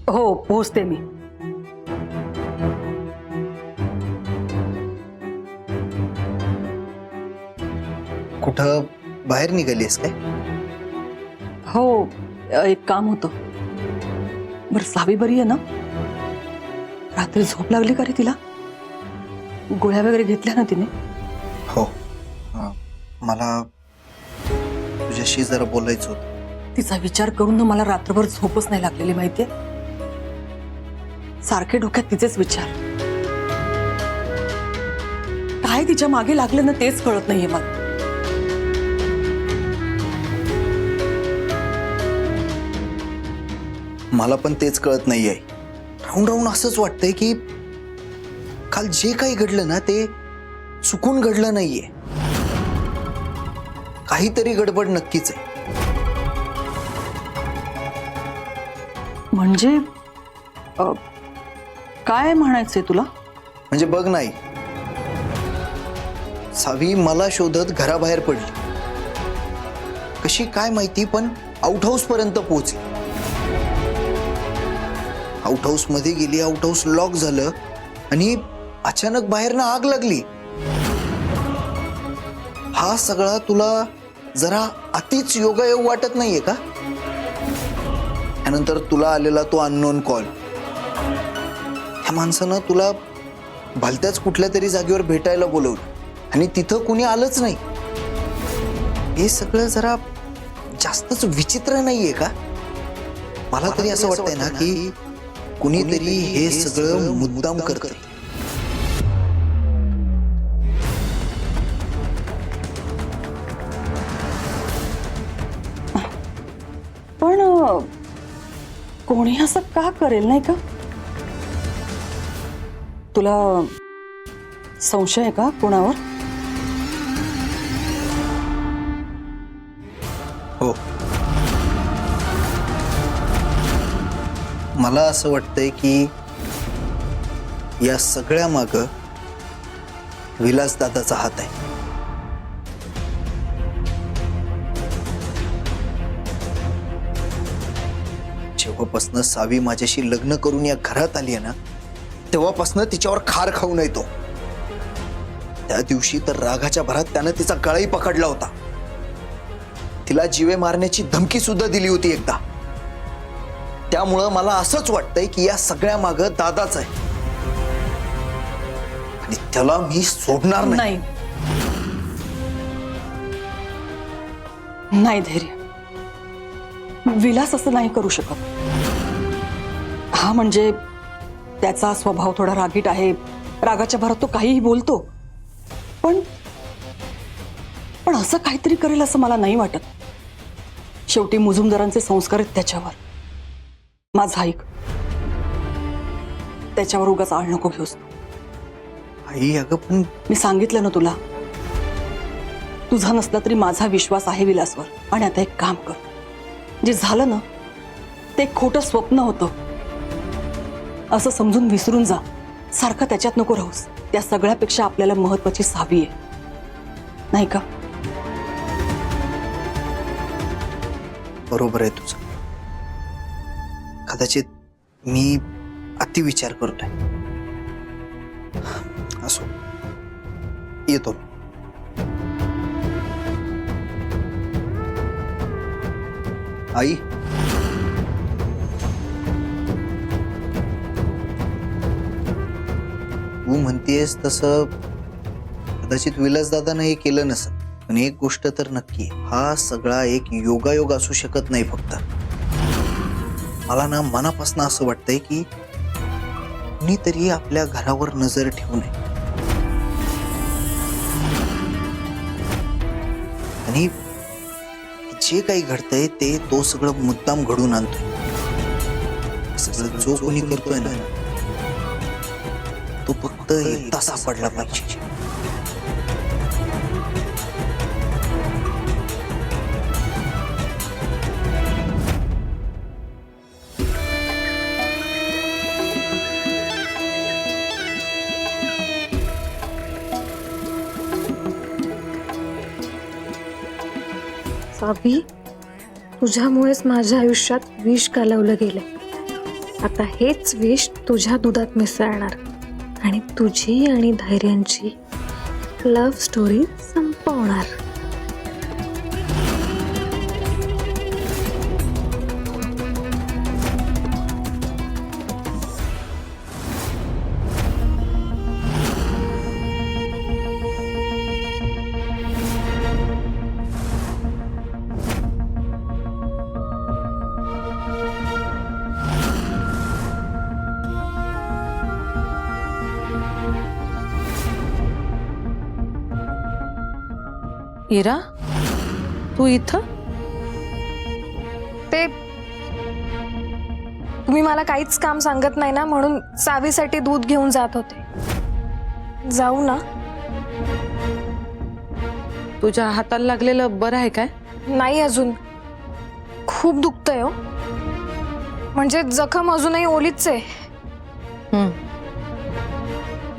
हो, पोहोचते मी. कुठं बाहेर निघालीस काय? हो, एक काम होतं. बरं, सावी बरी आहे ना? रात्री झोप लागली का रे तिला? गोळ्या वगैरे घेतल्या ना तिने? हो. मला तुझ्याशी जरा बोलायचं होतं. तिचा विचार करून ना मला रात्रभर झोपच नाही लागलेली, माहितीये. सारखे डोक्यात तिचेच विचार. काय तिच्या मागे लागलं ना तेच कळत नाहीये मला. मला पण तेच कळत नाहीये. राहून राहून असंच वाटतंय की काल जे काही घडलं ना ते चुकून घडलं नाहीये. काहीतरी गडबड नक्कीच आहे. म्हणजे काय म्हणायचंय तुला? म्हणजे बघ नाही, सावी मला शोधत घराबाहेर पडली. कशी काय माहिती, पण आउट हाऊस पर्यंत पोहोचली. आउट हाऊस मध्ये गेली, आउट हाऊस लॉक झालं आणि अचानक बाहेरनं आग लागली. हा सगळा तुला जरा अतिच योगायोग वाटत नाहीये का? त्यानंतर तुला आलेला तो अननोन कॉल. त्या माणसानं तुला भलत्याच कुठल्या तरी जागेवर भेटायला बोलवलं आणि तिथं कुणी आलंच नाही. हे सगळं जरा जास्तच विचित्र नाहीये का? मला तरी असं वाटतंय ना की कुणीतरी हे सगळं मुद्दाम करतंय. पण कोणी असं का करेल, नाही का? तुला संशय आहे का कोणावर? हो, मला असं वाटतंय की या सगळ्या माग विलासदादाचा हात आहे. जेव्हापासनं सावी माझ्याशी लग्न करून या घरात आली आहे ना, तेव्हापासनं तिच्यावर खार खाऊन येतो. त्या दिवशी तर रागाच्या भरात त्यानं तिचा गळाही पकडला होता. तिला जीवे मारण्याची धमकी सुद्धा दिली होती एकदा. त्यामुळं मला असंच वाटतंय की या सगळ्या माग दादाच आहे आणि त्याला मी सोडणार नाही. नाही धैर्य, विलास असं नाही करू शकत. हा म्हणजे त्याचा स्वभाव थोडा रागीट आहे. रागाच्या भरात तो काहीही बोलतो. पण असं काहीतरी करेल असं मला नाही वाटत. शेवटी मुजुमदारांचे संस्कार आहेत त्याच्यावर. माझा ऐक, त्याच्यावर उगाच आळ नको घेऊस. आई अगं पण मी सांगितलं ना तुला, तुझा नसला तरी माझा विश्वास आहे विलासवर. आणि आता एक काम कर, जे झालं ना ते एक खोटं स्वप्न होतं असं समजून विसरून जा. सारखं त्याच्यात नको राहूस. त्या सगळ्यापेक्षा आपल्याला महत्वाची सावी आहे, नाही का? बरोबर आहे तुझं. कदाचित मी अतिविचार करतोय. असो, येतो. आई, तू म्हणतेस तसं कदाचित विलासदादानं हे केलं नसेल. पण एक गोष्ट तर नक्की आहे, हा सगळा एक योगायोग असू शकत नाही. फक्त मला ना मनापासून असं वाटतंय की कुणीतरी आपल्या घरावर नजर ठेवू नये आणि जे काही घडतंय ते तो सगळं मुद्दाम घडून आणतोय. सगळं जो कोणी करतोय ना तो फक्त एकदा सापडला पाहिजे. सावी, तुझ्यामुळेच माझ्या आयुष्यात विष कालवलं गेलंय आता हेच विष तुझ्या दुधात मिसळणार आणि तुझी आणि धैर्यांची लव्ह स्टोरी संपवणार. इरा, तू इथं? ते तुम्ही मला काहीच काम सांगत नाही ना, म्हणून सावीसाठी दूध घेऊन जात होते. जाऊ ना? तुझ्या हाताला लागलेलं बरं आहे काय? नाही, अजून खूप दुखतंय हो. म्हणजे जखम अजूनही ओलीच आहे.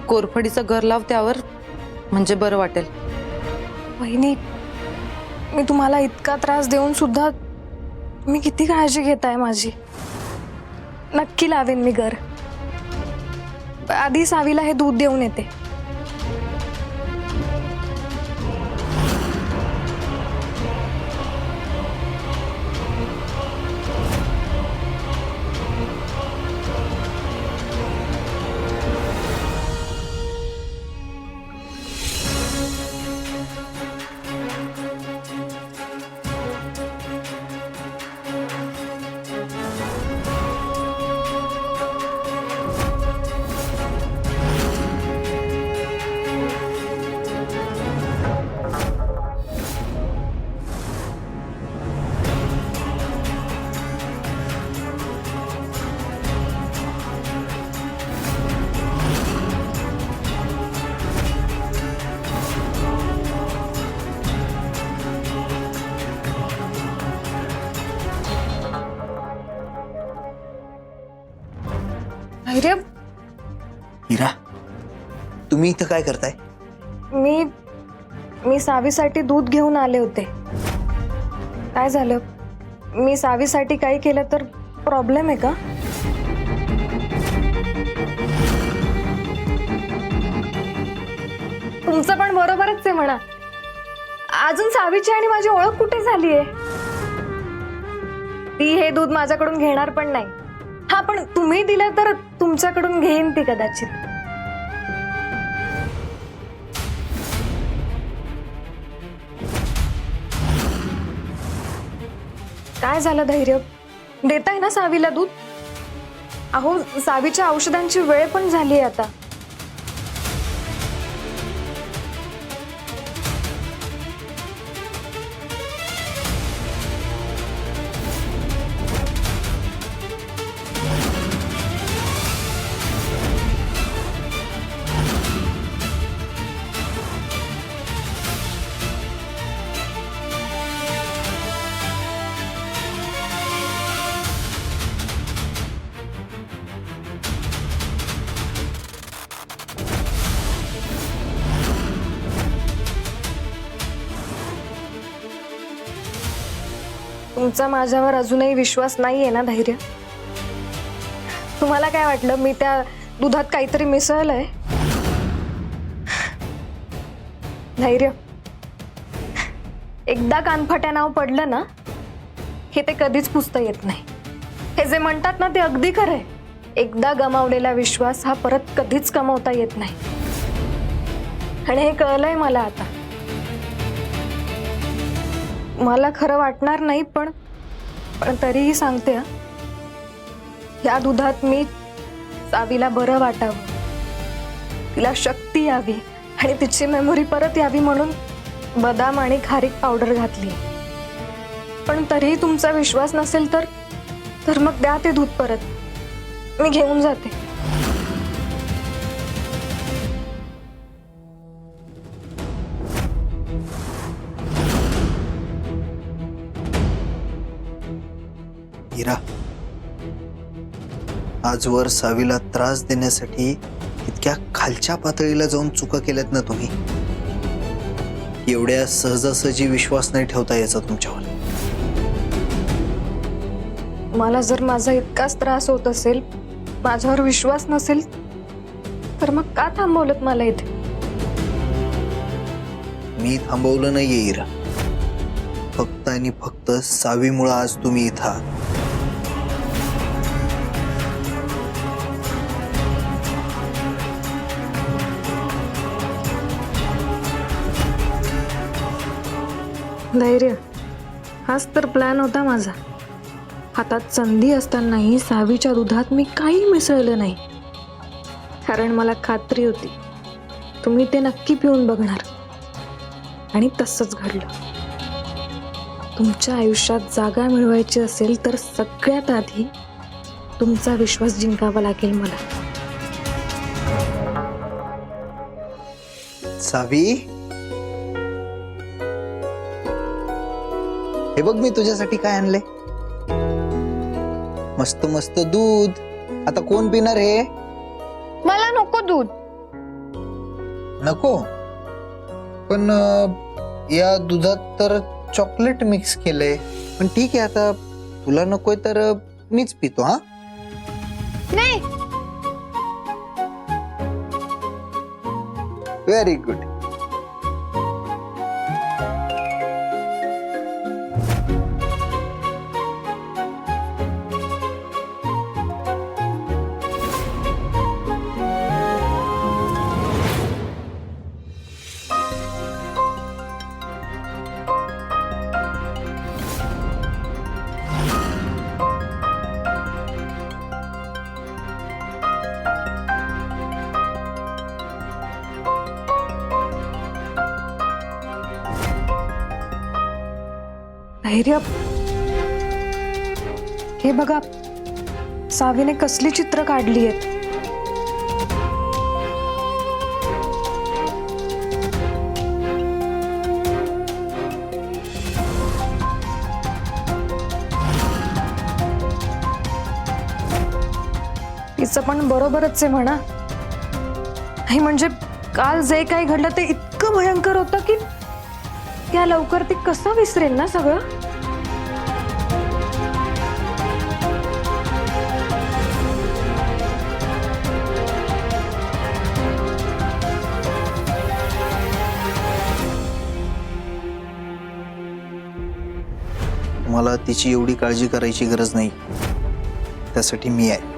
कोरफडीचं घर लाव त्यावर, म्हणजे बरं वाटेल. वहिनी, मी तुम्हाला इतका त्रास देऊन सुद्धा तुम्ही किती काळजी घेताय माझी. नक्की लावेन मी घर. आधी सावीला हे दूध देऊन येते. धैर्य, हिरा, तुम्ही इथं काय करताय? मी सावीसाठी दूध घेऊन आले होते. काय झालं? मी सावीसाठी काही केलं तर प्रॉब्लेम आहे का? तुमचं पण बरोबरच आहे म्हणा. अजून सावीची आणि माझी ओळख कुठे झालीये? ती हे दूध माझ्याकडून घेणार पण नाही. हा, पण तुम्ही दिलं तर तुमच्याकडून घेईन ती कदाचित. काय झालं धैर्य? देताय ना सावीला दूध? अहो, सावीच्या औषधांची वेळ पण झाली आता. तुमचा माझ्यावर अजूनही विश्वास नाहीये ना धैर्य? तुम्हाला काय वाटलं मी त्या दुधात काहीतरी मिसळलंय? धैर्य, एकदा कानफट्या नाव पडलं ना, हे ते कधीच पुसता येत नाही. हे जे म्हणतात ना ते अगदी खरंय. एकदा गमावलेला विश्वास हा परत कधीच कमावता येत नाही. आणि हे कळलंय मला आता. मला खरं वाटणार नाही, पण तरीही सांगते. या दुधात मी सावीला बरं वाटावं, तिला शक्ती यावी आणि तिची मेमरी परत यावी म्हणून बदाम आणि खारीक पावडर घातली. पण तरीही तुमचा विश्वास नसेल तर मग द्या ते दूध परत. मी घेऊन जाते. हिरा, आजवर सावीला त्रास देण्यासाठी इतक्या खालच्या पातळीला जाऊन चुका केल्यात ना तुम्ही. एवढ्या सहजासहजी विश्वास नाही ठेवता यायचा तुमच्यावर. तुम्हाला जर माझा इतकाच त्रास होत असेल, माझ्यावर विश्वास नसेल, तर मग का थांबवलं मला इथे? मी थांबवलं नाहीये इरा, फक्त आणि फक्त सावीमुळे आज तुम्ही इथं आहात. धैर्य, हाच तर प्लॅन होता माझा. हातात संधी असतानाही सावीच्या दुधात मी काही मिसळलं नाही, कारण मला खात्री होती तुम्ही ते नक्की पिऊन बघणार. आणि तसंच घडलं. तुमच्या आयुष्यात जागा मिळवायची असेल तर सगळ्यात आधी तुमचा विश्वास जिंकावा लागेल मला. सावी, हे बघ मी तुझ्यासाठी काय आणले. मस्त मस्त दूध. आता कोण पिणार हे? मला नको दूध. नको? पण या दुधात तर चॉकलेट मिक्स केलंय. पण ठीक आहे, आता तुला नकोय तर मीच पितो. हा, नाही. Very good. धैर्य, हे बघा, सावीने कसली चित्र काढली आहेत. तिचं पण बरोबरच आहे म्हणा. नाही म्हणजे काल जे काही घडलं ते इतकं भयंकर होतं की त्या लवकर ती कसं विसरेल ना सगळं. मला तिची एवढी काळजी करायची गरज नाही, त्यासाठी मी आहे.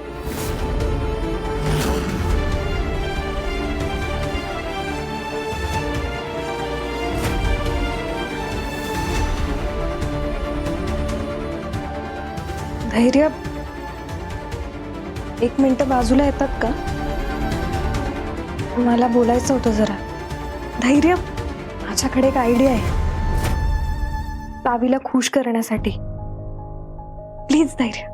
धैर्य, एक मिनिट बाजूला येतात का? मला बोलायचं होतं जरा. धैर्य, माझ्याकडे एक आयडिया आहे सावीला खुश करण्यासाठी. प्लीज धैर्य.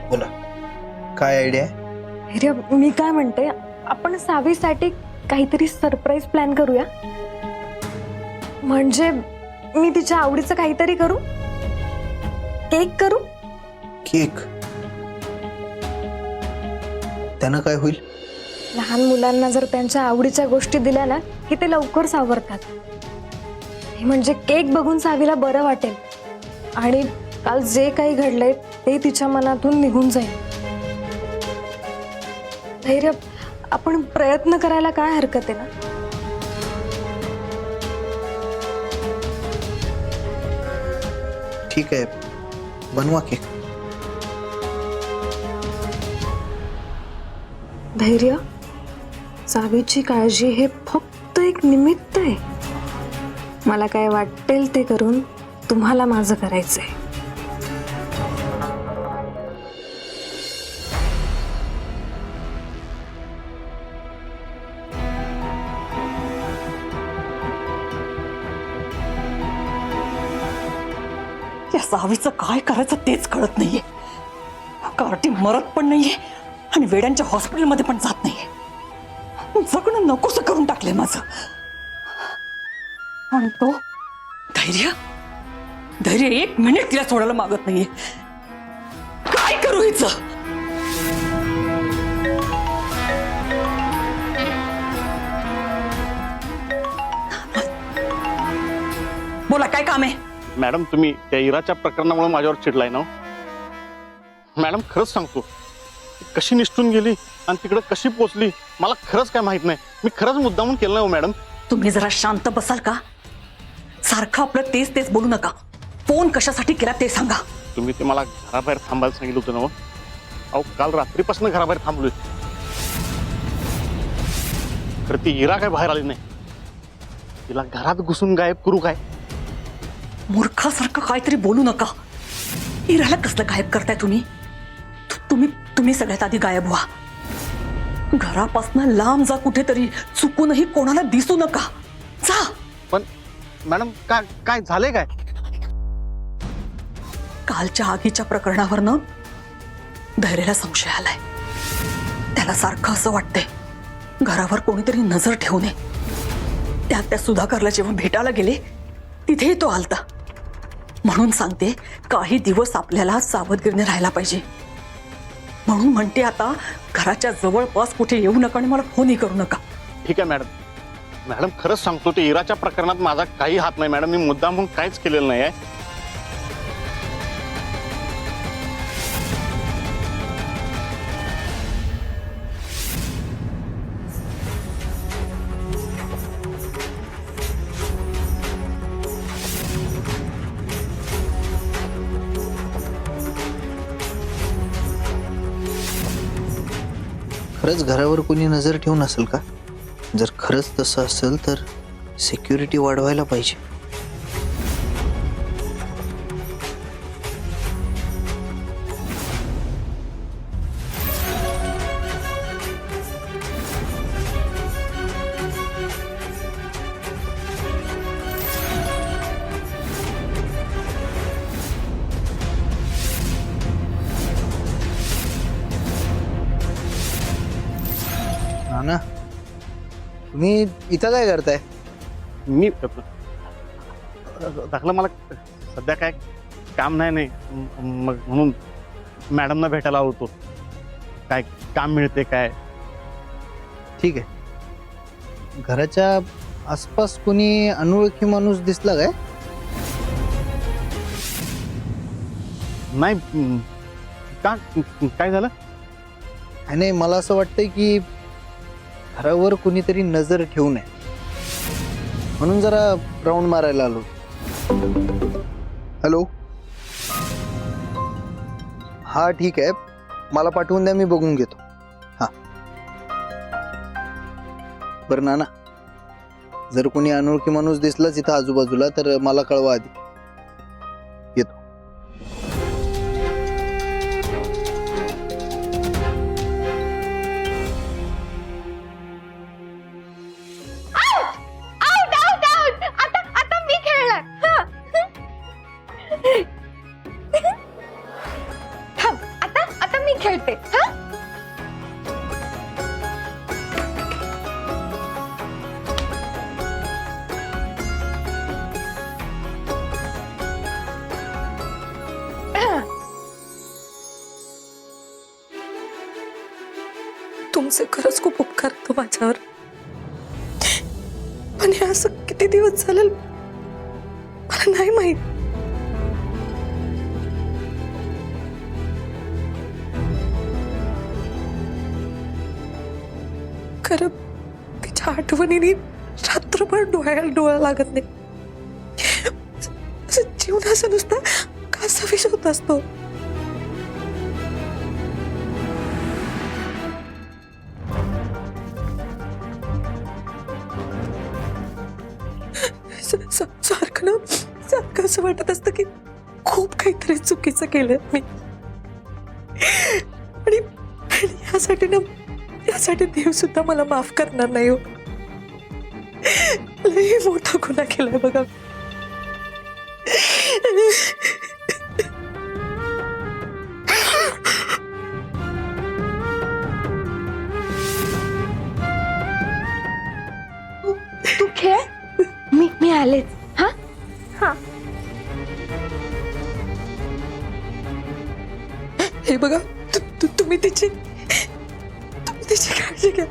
बोला, काय आयडिया आहे? धैर्य, मी काय म्हणते, आपण सावीसाठी काहीतरी सरप्राईज प्लॅन करूया. म्हणजे मी तिच्या आवडीचं काहीतरी करू. केक करू. केक? त्यानं काय होईल? लहान मुलांना जर त्यांच्या आवडीच्या गोष्टी दिल्या ना की ते लवकर सावरतात. म्हणजे केक बघून सावीला बरं वाटेल आणि काल जे काही घडलंय ते तिच्या मनातून निघून जाईल. धैर्य, आपण प्रयत्न करायला काय हरकत आहे ना? ठीक आहे, बनवा केक. धैर्य, सावीची काळजी हे फक्त एक निमित्त आहे. मला काय वाटेल ते करून तुम्हाला माझं करायचंय. या सावीचं काय करायचं तेच कळत नाहीये. कार्टी मरत पण नाहीये आणि वेड्यांच्या हॉस्पिटलमध्ये पण जात नाहीये. जगणं नकोस करून टाकलंय माझं. आणि तो धैर्य, धैर्य एक मिनिट तिला सोडायला मागत नाहीये. काय करू हिचं? काम आहे? मॅडम तुम्ही त्या इराच्या प्रकरणामुळे माझ्यावर चिडलाय ना हो? मॅडम खरंच सांगतो ती कशी निष्ठून गेली आणि तिकडे कशी पोचली मला खरंच काय माहित नाही. मी खरंच मुद्दामून केलं नाही हो मॅडम. तुम्ही जरा शांत बसाल का? सारखं आपलं तेच तेच बोलू नका. फोन कशासाठी केला ते सांगा. तुम्ही ते मला घराबाहेर थांबायला सांगितलं होतं ना हो? अहो काल रात्रीपासून घराबाहेर थांबलोय. खरं ती इरा काय बाहेर आली नाही. तिला घरात घुसून गायब करू काय? मूर्खासारखं काहीतरी बोलू नका. इराला कसलं गायब करताय तुम्ही? तुम्ही सगळ्यात आधी गायब व्हा. घरापासून लांब जा कुठेतरी. चुकूनही कोणाला दिसू नका. जा. पण मॅडम काय झालंय काय? कालच्या आगीच्या प्रकरणावरनं धैर्याला संशय आलाय. त्याला सारखं असं वाटतंय घरावर कोणीतरी नजर ठेवू नये. त्या सुधाकरला जेव्हा भेटायला गेले तिथेही तो आलता. म्हणून सांगते काही दिवस आपल्याला सावधगिरीने राहायला पाहिजे. म्हणून म्हणते आता घराच्या जवळपास कुठे येऊ नका आणि मला फोनही करू नका. ठीक आहे मॅडम. मॅडम खरंच सांगतो ते इराच्या प्रकरणात माझा काही हात नाही मॅडम. मी मुद्दाम म्हणून काहीच केलेलं नाही आहे. खरंच घरावर कोणी नजर ठेवून असेल का? जर खरंच तसं असेल तर सिक्युरिटी वाढवायला पाहिजे. नाना तुम्ही इथं काय करताय? मी दाखला मला सध्या काय काम नाही मग म्हणून मॅडमना भेटायला होतो. काय काम मिळते काय? ठीक आहे. घराच्या आसपास कोणी अनोळखी माणूस दिसला काय? नाही का काय झालं? नाही मला असं वाटतंय की घरावर कोणीतरी नजर ठेवू नये म्हणून जरा राऊंड मारायला आलो. हॅलो. हा ठीक आहे. मला पाठवून द्या मी बघून घेतो. हा बरं नाना जर कोणी अनोळखी माणूस दिसलाच इथं आजूबाजूला तर मला कळवा आधी. येतो. आता मी खेळते. हा तुमचे खरंच खूप उपकार होतो माझ्यावर. पण हे असं किती दिवस झाले मला नाही माहित. खरं तिच्या आठवणीने रात्रभर डोळ्याला डोळा लागत नाही. जीवन असं नुसतं कासावीस होत असतो. सारखं असं वाटत असतं की खूप काहीतरी चुकीचं केलं मी. आणि यासाठी देव सुद्धा मला माफ करणार नाही हो. लई मोठा गुन्हा केलाय बघा. तू खेळ. मी आलेच. हा हा हे बघा तुम्ही तिची काळजी घ्या.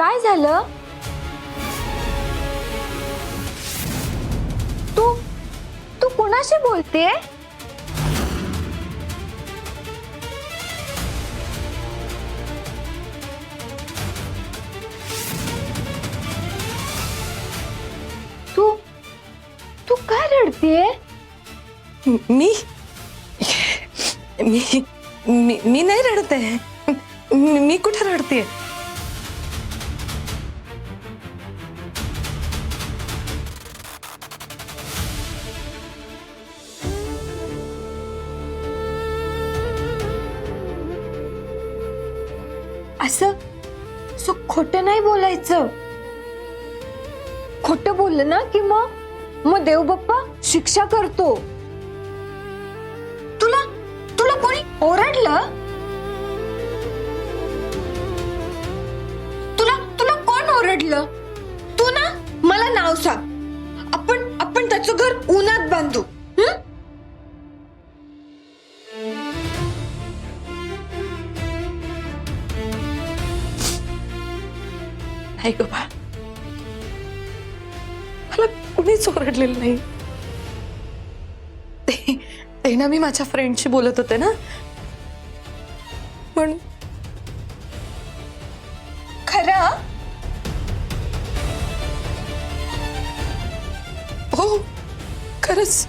काय झालं? तू तू कोणाशी बोलते? तू तू काय रडतेय? मी मी मी मी नाही रडते. मी कुठे रडते? असं खोटं नाही बोलायचं. खोटं बोललं ना की मग देव बाप्पा शिक्षा करतो. तुला तुला कोणी ओरडलं? तुला तुला कोण ओरडलं? तू ना मला नाव सांग. आपण त्याचं घर उन्हात बांधू. नाही ग बाळ, मला कुणीच ओरडलेलं नाही. ते ना मी माझ्या फ्रेंडशी बोलत होते ना, पण खरं? हो खरंच.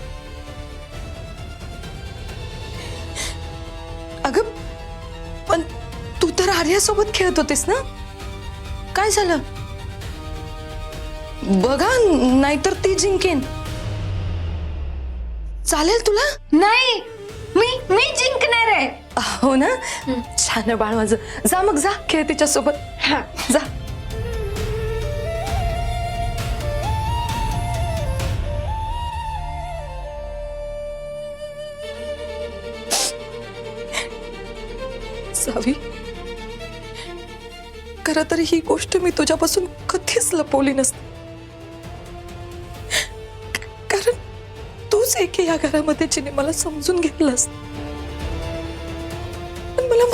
अगं पण तू तर आर्यासोबत खेळत होतीस ना, काय झालं? बघा, नाहीतर ती जिंकेन. चालेल तुला? नाही, मी जिंकणार आहे. हो ना? छान आहे बाळ माझं. जा मग, जा खेळ तिच्या सोबत. हा जा. सावी, खरं तर ही गोष्ट मी तुझ्यापासून कधीच लपवली नसते, कारण तूच एक या घरामध्ये जिने मला समजून घेतलंस. पण मला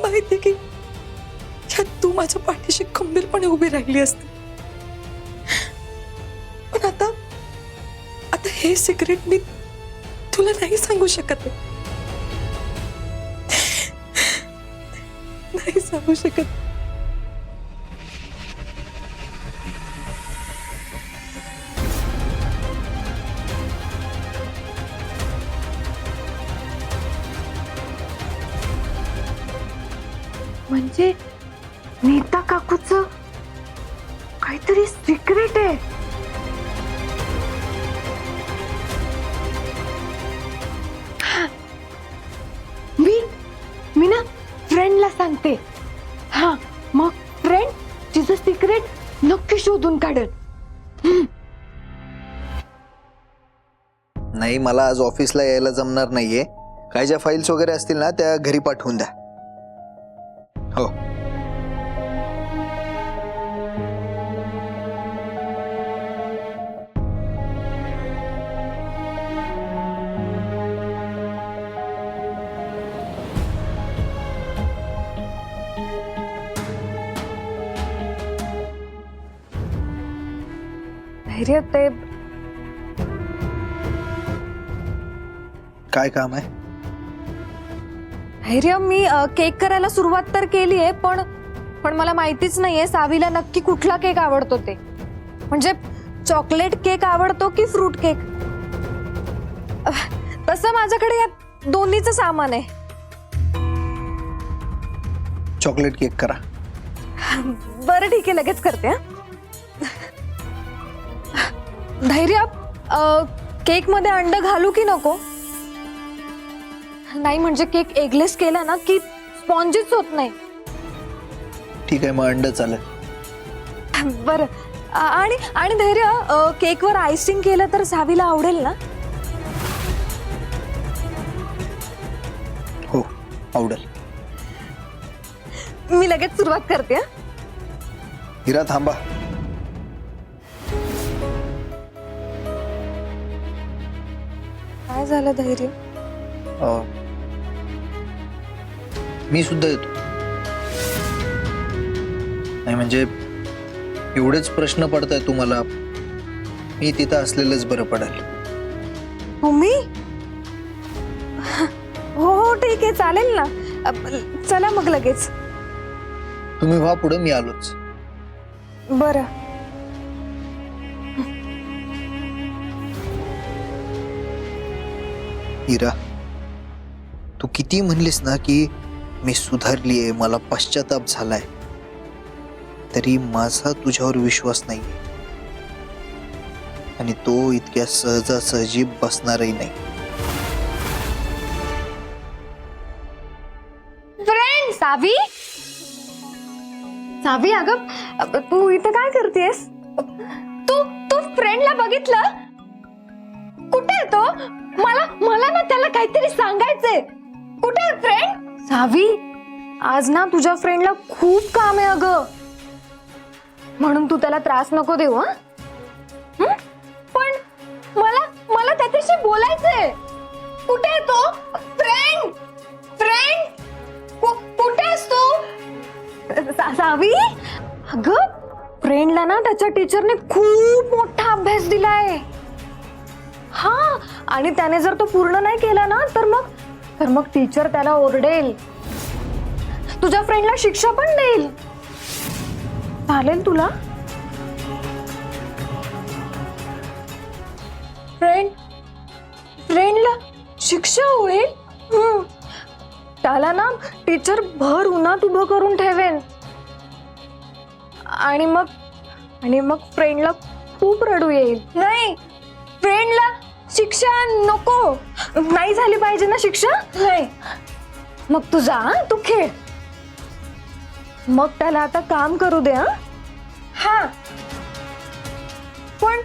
माहिती की ह्यात तू माझ्या पाठीशी खंबीरपणे उभी राहिली असते. पण आता हे सिक्रेट मी तुला नाही सांगू शकत आहे. नाही सांगू शकत. म्हणजे नीता काकूचं काहीतरी सिक्रेट आहे. मी ना फ्रेंडला सांगते. हा, मग फ्रेंड तिचं सिक्रेट नक्की शोधून काढेल. नाही, मला आज ऑफिसला यायला जमणार नाहीये. काय ज्या फाईल्स वगैरे असतील ना त्या घरी पाठवून द्या. हो. धैर्य, ते काय काम आहे? धैर्य, मी केक करायला सुरुवात तर केली आहे, पण मला माहितीच नाहीये सावीला नक्की कुठला केक आवडतो ते. म्हणजे चॉकलेट केक आवडतो की फ्रूट केक? तसं माझ्याकडे या दोन्हीचं सामान आहे. चॉकलेट केक करा. बरं ठीक आहे, लगेच करते. हा, धैर्य, केक मध्ये अंड घालू की नको? नाही, म्हणजे केक एगलेस केला ना की स्पॉन्जीच होत नाही. ठीक आहे, मग अंड चालेल. बरं. आणि धैर्य, केकवर आयसिंग केलं तर सावीला आवडेल ना? हो, आवडेल. मी लगेच सुरुवात करते. हा, हिरा थांबा. काय झालं धैर्य? मी सुद्धा येतो. नाही म्हणजे एवढेच प्रश्न पडताय तुम्हाला, मी तिथं असलेलंच बरं पडेल. तुम्ही हो हो ठीक आहे चालेल ना. चला मग लगेच. तुम्ही व्हा पुढे, मी आलोच. बरं. इरा, तू किती म्हणलीस ना की मी सुधारलीये, मला पश्चाताप झालाय, तरी माझा तुझ्यावर विश्वास नाहीये आणि तो इतक्या सहजासहजी बसणारही नाही. फ्रेंड सावी, सावी अगं तू इथे काय करतेस? तू तू फ्रेंडला बघितलं? कुठे आहे तो? मला ना त्याला काहीतरी सांगायचंय. कुठे आहे फ्रेंड? सावी, आज ना तुझ्या फ्रेंडला खूप काम आहे अगं, म्हणून तू त्याला त्रास नको देऊ. हं? पण मला त्याच्याशी बोलायचंय. कुठे आहे तो? फ्रेंड फ्रेंड कुठे आहेस तू? सावी अगं, फ्रेंडला ना त्याच्या टीचरने खूप मोठा अभ्यास दिलाय. हा, आणि त्याने जर तो पूर्ण नाही केला ना तर मग टीचर त्याला ओरडेल, तुझ्या फ्रेंडला शिक्षा पण देईल. चालेल तुला? फ्रेंडला शिक्षा होईल? त्याला ना टीचर भर उन्हात उभं करून ठेवेन आणि मग फ्रेंडला खूप रडू येईल. नाही, फ्रेंडला शिक्षा नको. नाही झाली पाहिजे ना शिक्षा? नाही. मग तू जा, तू खेळ. मग त्याला आता काम करू दे. हा, पण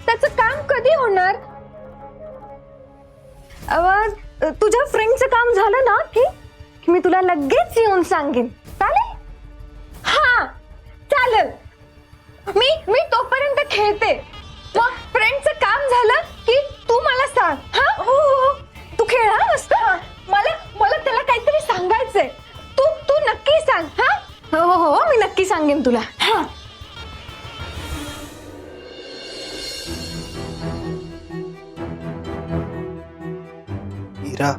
त्याचं काम कधी होणार? तुझ्या फ्रेंडचं काम झालं ना की मी तुला लगेच येऊन सांगेन. चालेल? हा चालेल. मी तोपर्यंत खेळते. मग फ्रेंडचं काम झालं की तू मला सांग. हा हो हो, तू खेळ हा मस्त. मला त्याला काहीतरी सांगायचंय. तू नक्की सांग. हा हो हो, मी नक्की सांगेन तुला. हा. इरा,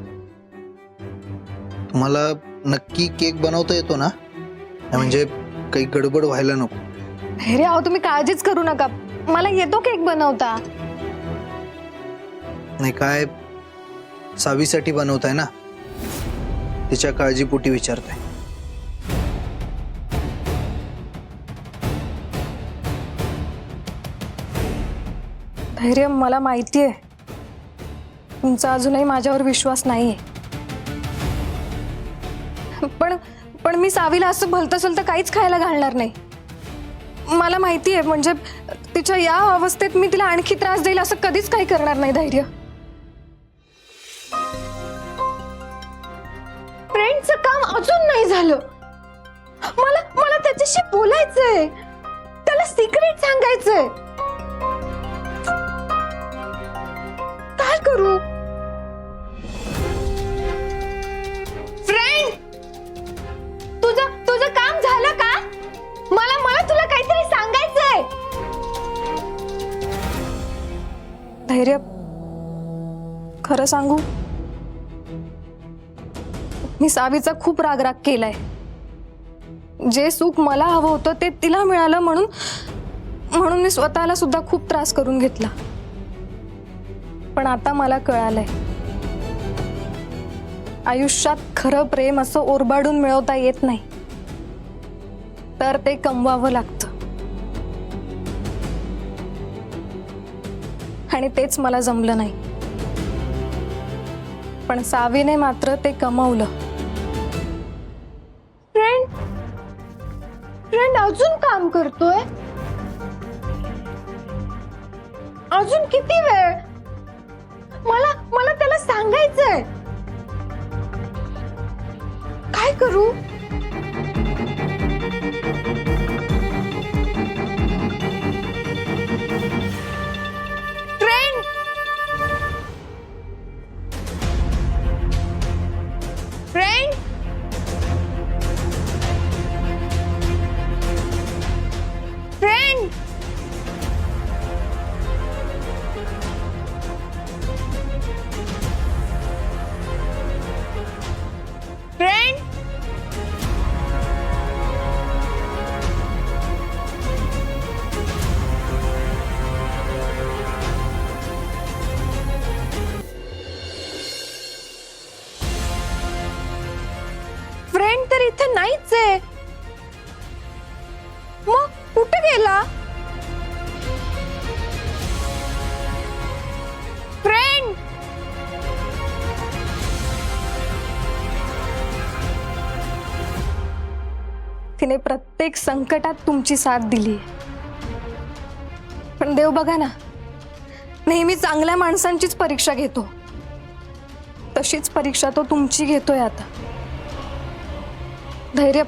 तुम्हाला नक्की केक बनवता येतो ना? म्हणजे काही गडबड व्हायला नको. अरे अहो, तुम्ही काळजीच करू नका, मला येतो केक बनवता. नाही काय, सावीसाठी बनवताय ना, तिच्या काळजीपोटी विचारताय. धैर्य, मला माहितीये तुमचा अजूनही माझ्यावर विश्वास नाहीये, पण मी सावीला असं भलतं सलतं काहीच खायला घालणार नाही. मला माहितीये, म्हणजे तिच्या या अवस्थेत मी तिला आणखी त्रास देईल असं कधीच काही करणार नाही. धैर्य, फ्रेंडचं काम अजून नाही झालं. मला त्याच्याशी बोलायचंय, त्याला सिक्रेट सांगायचंय. काय करू? फ्रेंड, तुझं काम झालं का? मला तुला काहीतरी सांगायचंय. धैर्य, खरं सांगू, मी सावीचा खूप राग केलाय. जे सुख मला हवं होतं ते तिला मिळालं म्हणून मी स्वतःला सुद्धा खूप त्रास करून घेतला. पण आता मला कळालंय, आयुष्यात खरं प्रेम असं ओरबाडून मिळवता येत नाही, तर ते कमवावं लागतं. आणि तेच मला जमलं नाही. पण सावीने मात्र ते कमवलं. फ्रेंड अजून काम करतोय? अजून किती वेळ? मला त्याला सांगायचंय. काय करू? फ्रेंड, फ्रेंड, नाहीच आहे. मग कुठे गेला? फ्रेंड, तिने प्रत्येक संकटात तुमची साथ दिली. पण देव बघा ना, नेहमी चांगल्या माणसांचीच परीक्षा घेतो. तशीच परीक्षा तो तुमची घेतोय आता. धैर्य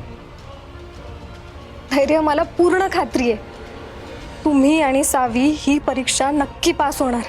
धैर्य मला पूर्ण खात्री आहे, तुम्ही आणि सावी ही परीक्षा नक्की पास होणार.